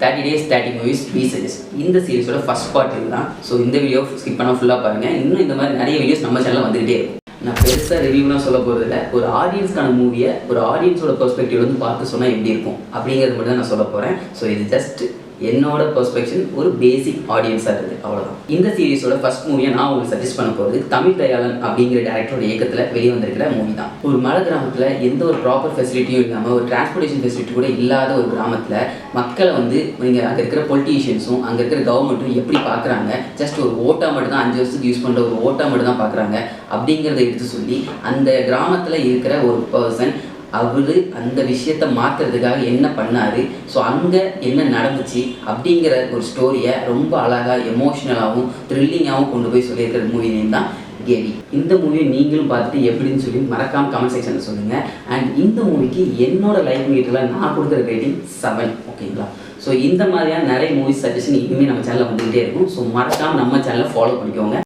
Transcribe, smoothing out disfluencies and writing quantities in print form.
30 days 30 movies we suggest. இந்த சீரிஸோட first part இதுதான். So இந்த வீடியோ ஸ்கிப் பண்ண ஃபுல்லாக பாருங்கள். இன்னும் இந்த மாதிரி நிறைய வீடியோஸ் நம்ம சேனலில் வந்துகிட்டே இருக்கும். நான் பெருசாக ரிவ்யூலாம் சொல்ல போகிறதில்ல. ஒரு ஆடியன்ஸ்க்கான மூவியை ஒரு ஆடியன்ஸோட பெர்ஸ்பெக்டிவ் வந்து பார்த்து சொன்னால் எப்படி இருக்கும் அப்படிங்கிறது மட்டும் தான் நான் சொல்ல போகிறேன். ஸோ இது ஜஸ்ட் என்னோட பெர்ஸ்பெக்ஷன் ஒரு பேசிக் ஆடியன்ஸாக இருக்குது, அவ்வளோதான். இந்த சீரிஸோட ஃபர்ஸ்ட் மூவியை நான் உங்களுக்கு சஜஸ்ட் பண்ண போகிறது தமிழ் தயாளன் அப்படிங்கிற டேரக்டரோட இயக்கத்தில் வெளியே வந்திருக்கிற மூவி தான். ஒரு மலை கிராமத்தில் எந்த ஒரு ப்ராப்பர் ஃபெசிலிட்டியும் இல்லாமல், ஒரு டிரான்ஸ்போர்ட்டேஷன் ஃபெசிலிட்டி கூட இல்லாத ஒரு கிராமத்தில் மக்களை வந்து நீங்கள் அங்கே இருக்கிற பொலிட்டீஷியன்ஸும் அங்கே இருக்கிற கவர்மெண்ட்டும் எப்படி பார்க்குறாங்க, ஜஸ்ட் ஒரு ஓட்டா மட்டும் தான் 5 வருஷத்துக்கு யூஸ் பண்ணுற ஒரு ஓட்டா மட்டும் தான் பார்க்குறாங்க அப்படிங்கிறத எடுத்து சொல்லி அந்த கிராமத்தில் இருக்கிற ஒரு பர்சன் அவர் அந்த விஷயத்தை மாற்றுறதுக்காக என்ன பண்ணார், ஸோ அங்கே என்ன நடந்துச்சு அப்படிங்கிற ஒரு ஸ்டோரியை ரொம்ப அழகாக எமோஷ்னலாகவும் த்ரில்லிங்காகவும் கொண்டு போய் சொல்லியிருக்கிற மூவி நேம் தான் கேவி. இந்த மூவியை நீங்களும் பார்த்துட்டு எப்படின்னு சொல்லி மறக்காமல் கமெண்ட் செக்ஷனில் சொல்லுங்கள். அண்ட் இந்த மூவிக்கு என்னோட லைஃப் மீட்டரில் நான் கொடுக்குற ரேட்டிங் 7, ஓகேங்களா? ஸோ இந்த மாதிரியான நிறைய மூவிஸ் சஜஷன் இனிமேல் நம்ம சேனலில் வந்துகிட்டே இருக்கும். ஸோ மறக்காமல் நம்ம சேனலை ஃபாலோ பண்ணிக்கோங்க.